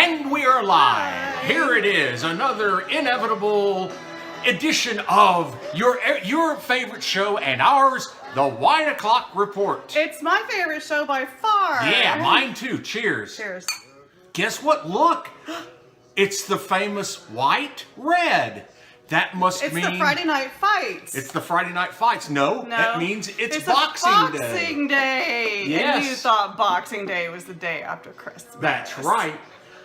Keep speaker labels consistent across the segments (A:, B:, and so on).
A: And we are live. Here it is, another inevitable edition of your favorite show and ours, the Wine O'Clock Report.
B: It's my favorite show by far.
A: Yeah, mine too. Cheers.
B: Cheers.
A: Guess what? Look, it's the famous white red. That must
B: It's
A: mean
B: the Friday Night Fights.
A: it's the Friday Night Fights. No, that means it's
B: Boxing
A: Boxing Day.
B: Day.
A: Yes.
B: And you thought Boxing Day was the day after Christmas.
A: That's right.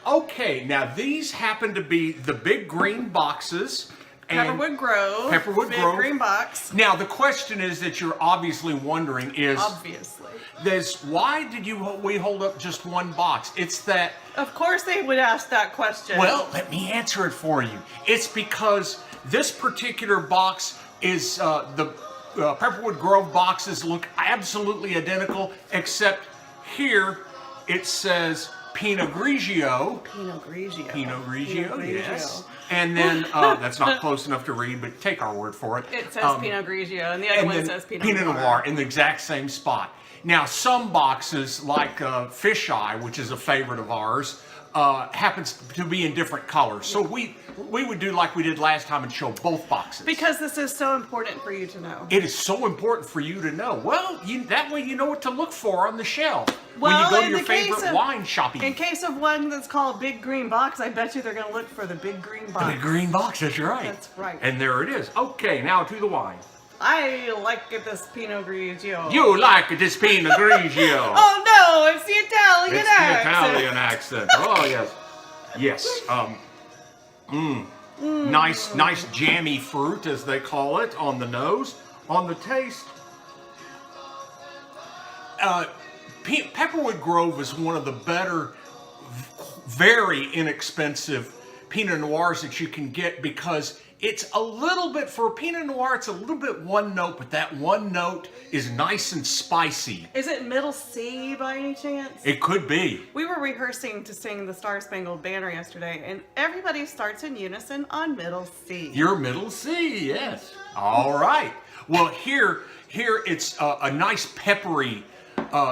A: Okay, now these happen to be the big green boxes. And
B: Pepperwood Grove.
A: Pepperwood
B: big
A: Grove.
B: green box.
A: Now the question is that you're obviously wondering is
B: Obviously.
A: why did we hold up just one box? It's that.
B: Of course they would ask that question.
A: Well, let me answer it for you. It's because this particular box is the Pepperwood Grove boxes look absolutely identical, except here it says Pinot Grigio.
B: Pinot Grigio.
A: Pinot Grigio, yes. And then, that's not close enough to read, but take our word for it.
B: It says Pinot Grigio, and the other one says Pinot
A: Noir in the exact same spot. Now, some boxes, like Fisheye, which is a favorite of ours, happens to be in different colors. So we would do like we did last time and show both boxes.
B: Because this is so important for you to know.
A: It is so important for you to know. Well, that way you know what to look for on the shelf
B: Well,
A: when you go to
B: in
A: your
B: the case
A: favorite
B: of-
A: wine shopping.
B: In case of one that's called Big Green Box, I bet you they're going to look for the Big Green Box.
A: The big green box, that's right.
B: That's right.
A: And there it is. Okay, now to the wine.
B: I like this Pinot Grigio.
A: You like this Pinot Grigio.
B: Oh no, it's the Italian
A: It's
B: accent.
A: the Italian accent. Oh yes, yes. Nice jammy fruit, as they call it, on the nose. On the taste, Pepperwood Grove is one of the better, very inexpensive Pinot Noirs that you can get because it's a little bit, for a Pinot Noir, it's a little bit one note, but that one note is nice and spicy.
B: Is it middle C by any chance?
A: It could be.
B: We were rehearsing to sing the Star Spangled Banner yesterday, and everybody starts in unison on middle C.
A: Your middle C, yes. All right. Well, here it's a nice peppery.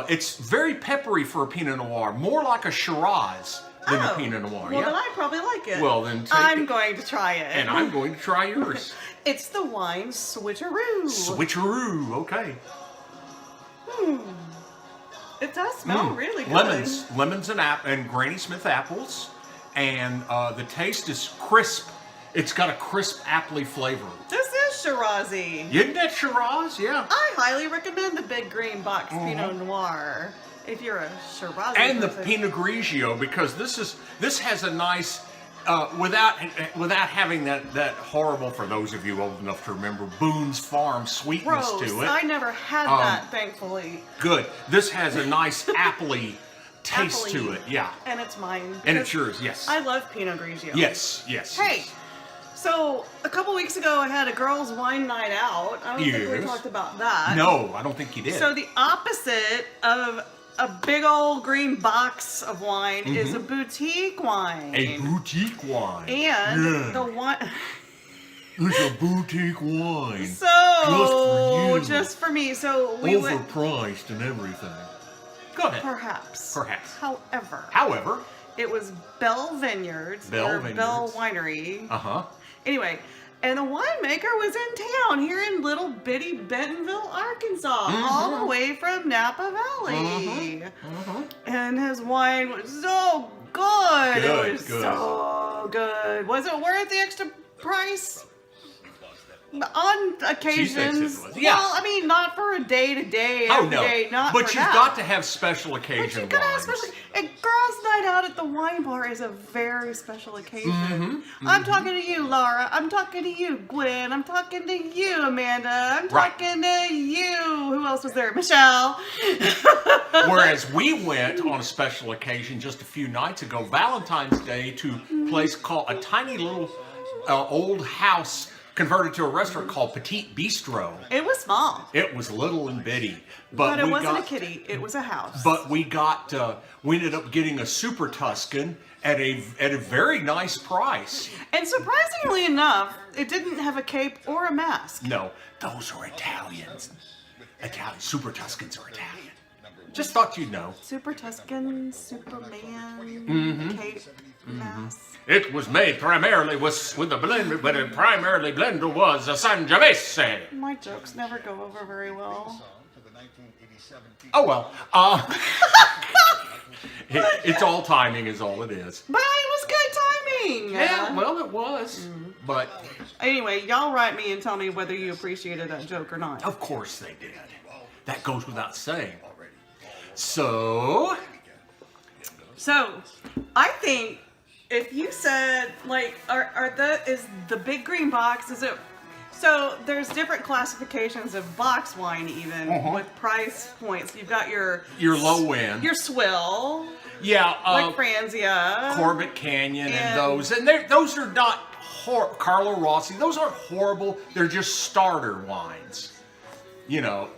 A: It's very peppery for a Pinot Noir, more like a Shiraz than a Pinot Noir.
B: Well,
A: yeah.
B: then I probably like it.
A: Well, then take
B: I'm
A: it.
B: going to try it.
A: And I'm going to try yours.
B: It's the wine switcheroo.
A: Switcheroo. Okay.
B: It does smell really good.
A: Lemons and Granny Smith apples, and the taste is crisp. It's got a crisp appley flavor.
B: This is Shirazi.
A: Isn't that Shiraz? Yeah.
B: I highly recommend the Big Green Box Pinot Noir if you're a Shirazi
A: And the
B: person.
A: Pinot Grigio, because this has a nice without having that horrible, for those of you old enough to remember, Boone's Farm sweetness
B: Gross.
A: to it.
B: I never had that, thankfully.
A: Good. This has a nice appley taste to it. Yeah.
B: And it's mine.
A: And it's yours. Yes.
B: I love Pinot Grigio.
A: Yes.
B: Hey, so a couple weeks ago I had a girls' wine night out. I don't think we
A: Yes.
B: talked about that.
A: No, I don't think you did.
B: So the opposite of a big old green box of wine is a boutique wine.
A: A boutique wine.
B: And the wine.
A: It's a boutique wine.
B: So
A: Just for you.
B: just for me. So we went.
A: Overpriced and everything. Go ahead.
B: Perhaps.
A: However.
B: It was Bell Vineyards.
A: Bell
B: Bell
A: Vineyards.
B: Winery.
A: Uh-huh.
B: Anyway, and the winemaker was in town here in little bitty Bentonville, Arkansas, all the way from Napa Valley. And his wine was so good.
A: Good,
B: It was
A: good.
B: so good. Was it worth the extra price? On occasions.
A: it was. Yeah.
B: Well, I mean, not for a day-to-day,
A: Oh,
B: every
A: no.
B: day, not
A: But
B: for
A: you've
B: that.
A: got to have special
B: But
A: occasion
B: you gotta have
A: wines.
B: special. A girls' night out at the wine bar is a very special occasion. I'm talking to you, Laura. I'm talking to you, Gwen. I'm talking to you, Amanda. I'm
A: Right.
B: talking to you. Who else was there? Michelle.
A: Whereas we went on a special occasion just a few nights ago, Valentine's Day, to a place called a tiny little old house converted to a restaurant called Petite Bistro.
B: It was small,
A: It was little and bitty,
B: but it
A: we
B: wasn't
A: got,
B: a kitty. It was a house.
A: But we ended up getting a Super Tuscan at a very nice price.
B: And surprisingly enough, it didn't have a cape or a mask.
A: No, those are Italians. Super Tuscans are Italian. Just thought you'd know.
B: Super Tuscan, Superman, Cape, Mass.
A: It was made primarily with the blender, but it primarily blender was a Sangiovese.
B: My jokes never go over very well.
A: Oh well. It's all timing is all it is.
B: But it was good timing.
A: Yeah, well it was. But
B: Anyway, y'all write me and tell me whether you appreciated that joke or not.
A: of course they did. That goes without saying. So
B: So, I think if you said like, is the big green box? Is it? So there's different classifications of box wine, even with price points. You've got your
A: low end.
B: your swill,
A: Yeah,
B: like Franzia,
A: Corbett Canyon and
B: And-
A: those. And those are not Carlo Rossi. Those aren't horrible. They're just starter wines. You know,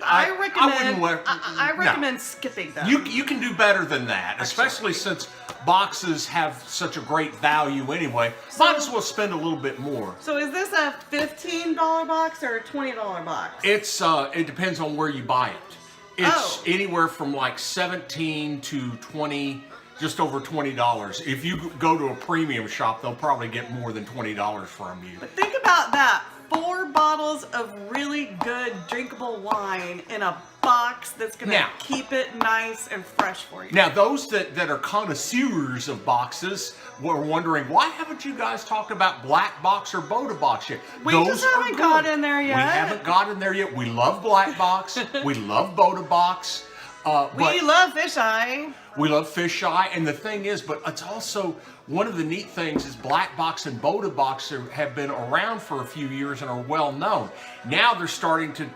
B: I recommend.
A: I
B: I recommend skipping them.
A: You can do better than that, especially since boxes have such a great value anyway. Might as well spend a little bit more.
B: So is this a $15 box or a $20 box?
A: It depends on where you buy it. It's
B: Oh.
A: anywhere from like 17 to 20, just over $20. If you go to a premium shop, they'll probably get more than $20 from you.
B: But think about that. 4 bottles of really good drinkable wine in a box that's going to
A: Now-
B: keep it nice and fresh for you.
A: Now, those that are connoisseurs of boxes were wondering, why haven't you guys talked about Black Box or Boda Box yet?
B: We
A: Those
B: just
A: are
B: haven't
A: good.
B: got in there yet.
A: We haven't gotten there yet. We love Black Box. We love Boda Box.
B: We love fisheye.
A: We love fisheye, and the thing is, but it's also one of the neat things is Black Box and Boda Box have been around for a few years and are well known. Now they're starting to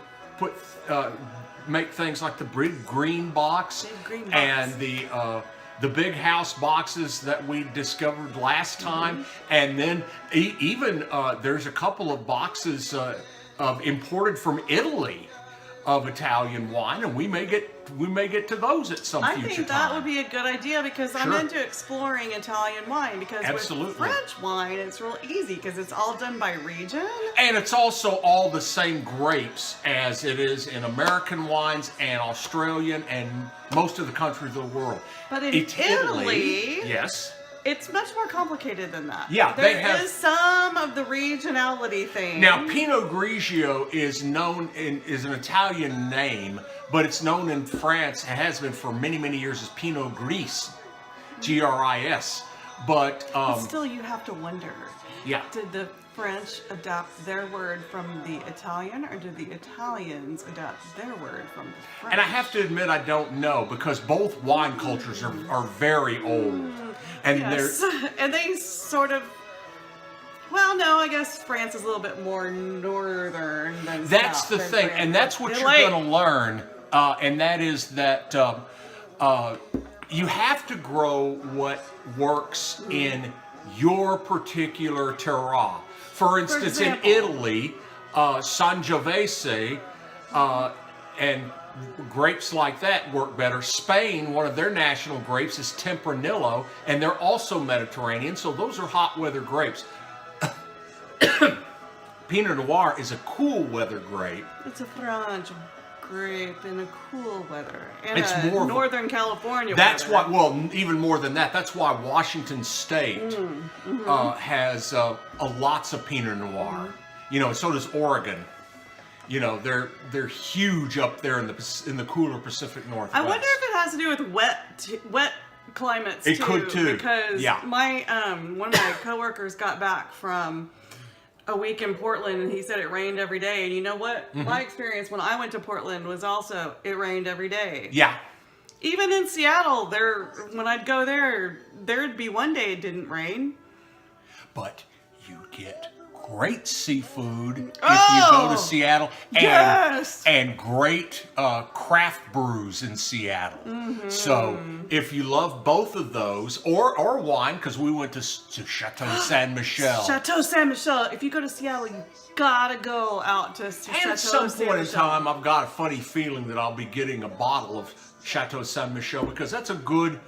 A: make things like the Big Green Box,
B: Big Green Box.
A: and the Big House boxes that we discovered last time, and then even there's a couple of boxes imported from Italy of Italian wine, and we may get to those at some
B: I
A: future
B: think
A: time.
B: that would be a good idea because I'm
A: Sure.
B: into exploring Italian wine because
A: Absolutely.
B: with French wine it's real easy because it's all done by region.
A: And it's also all the same grapes as it is in American wines and Australian and most of the countries of the world.
B: But in Italy-
A: yes.
B: It's much more complicated than that.
A: Yeah,
B: there
A: they have-
B: is some of the regionality thing.
A: Now, Pinot Grigio is an Italian name, but it's known in France and has been for many, many years as Pinot Gris, Gris. But
B: still, you have to wonder.
A: yeah.
B: Did the French adapt their word from the Italian, or did the Italians adapt their word from the French?
A: And I have to admit, I don't know, because both wine cultures are very old. And
B: Yes, and they sort of. Well, no, I guess France is a little bit more northern than
A: that's
B: south
A: the
B: than
A: thing,
B: France.
A: and that's what
B: They're
A: you're
B: like-
A: going to learn, and that is that you have to grow what works in your particular terroir. For instance, in
B: example.
A: Italy, Sangiovese and grapes like that work better. Spain, one of their national grapes is Tempranillo, and they're also Mediterranean, so those are hot weather grapes. Pinot Noir is a cool weather grape.
B: It's a French grape in a cool weather. And
A: It's
B: a
A: more of a-
B: Northern California
A: That's
B: weather.
A: why, well, even more than that, that's why Washington State has lots of Pinot Noir. You know, so does Oregon. You know, they're huge up there in the cooler Pacific Northwest.
B: I wonder if it has to do with wet climates
A: It could too,
B: because
A: yeah.
B: my one of my coworkers got back from a week in Portland and he said it rained every day. And you know what?
A: Mm-hmm.
B: My experience when I went to Portland was also it rained every day.
A: Yeah.
B: Even in Seattle, when I'd go there'd be one day it didn't rain.
A: But you get great seafood if you
B: Oh,
A: go to Seattle, and
B: yes!
A: and great craft brews in Seattle. So if you love both of those, or wine, because we went to Chateau Saint Michel.
B: Chateau Saint Michel. If you go to Seattle, you gotta go out to Chateau
A: And at some
B: Saint
A: point in
B: Michel.
A: time, I've got a funny feeling that I'll be getting a bottle of Chateau Saint Michel because that's a good.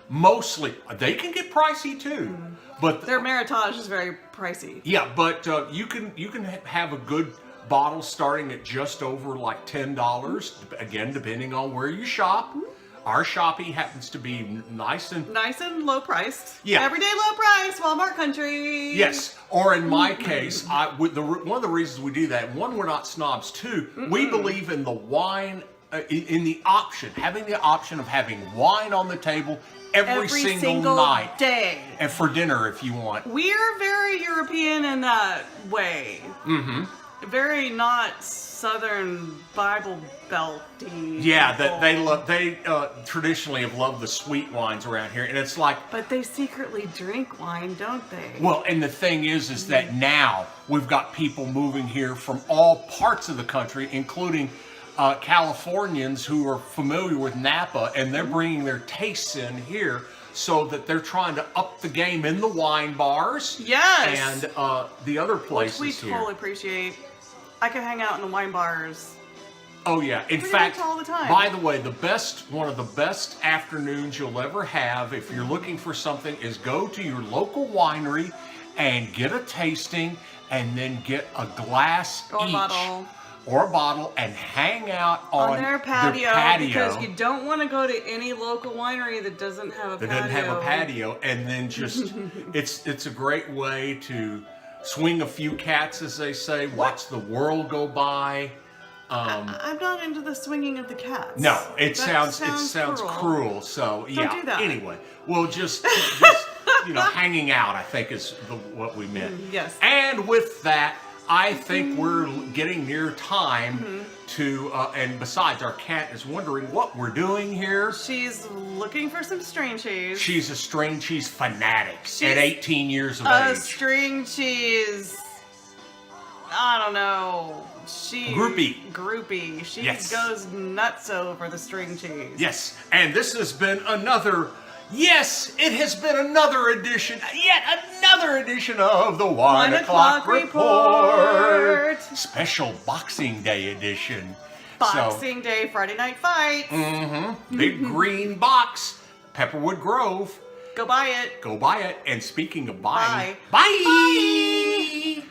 A: Mostly, they can get pricey too, but
B: Their Meritage is very pricey.
A: yeah, but you can have a good bottles starting at just over like $10. Again, depending on where you shop. Our shopping happens to be nice and
B: low priced.
A: Yeah.
B: Everyday low price, Walmart country.
A: yes. Or in my case, one of the reasons we do that, one, we're not snobs. Two, we believe in the wine, in the option, having the option of having wine on the table every single night.
B: day.
A: And for dinner if you want.
B: We're very European in that way. Very not Southern Bible Belty.
A: Yeah,
B: people.
A: that they traditionally have loved the sweet wines around here, and it's like,
B: But they secretly drink wine, don't they?
A: well, and the thing is that now we've got people moving here from all parts of the country, including Californians who are familiar with Napa, and they're bringing their tastes in here, so that they're trying to up the game in the wine bars.
B: Yes.
A: And the other places
B: Which we
A: here.
B: totally appreciate. I could hang out in the wine bars.
A: Oh yeah. In
B: Pretty
A: fact,
B: much all the time.
A: by the way, one of the best afternoons you'll ever have if you're looking for something is go to your local winery and get a tasting, and then get a glass
B: Or a
A: each
B: bottle.
A: or a bottle and hang out on
B: Their patio, because you don't want to go to any local winery that doesn't have a
A: that
B: patio.
A: doesn't have a patio, and then just it's a great way to swing a few cats, as they say, watch the world go by.
B: I'm not into the swinging of the cats.
A: No, it
B: That
A: sounds cruel. So yeah.
B: do that.
A: Anyway, well, just hanging out, I think is what we meant.
B: Yes.
A: And with that, I think we're getting near time to. And besides, our cat is wondering what we're doing here.
B: She's looking for some string cheese.
A: She's a string cheese fanatic
B: She's
A: at 18 years of
B: a
A: age.
B: string cheese. I don't know. Groupie. She
A: Yes.
B: goes nuts over the string cheese.
A: Yes, and this has been another. Yes, it has been another edition, yet another edition of the 1 o'clock report. Special Boxing Day edition.
B: Boxing Day, Friday Night Fight.
A: Big green box, Pepperwood Grove.
B: Go buy it.
A: Go buy it. And speaking of buying,
B: Bye.
A: bye.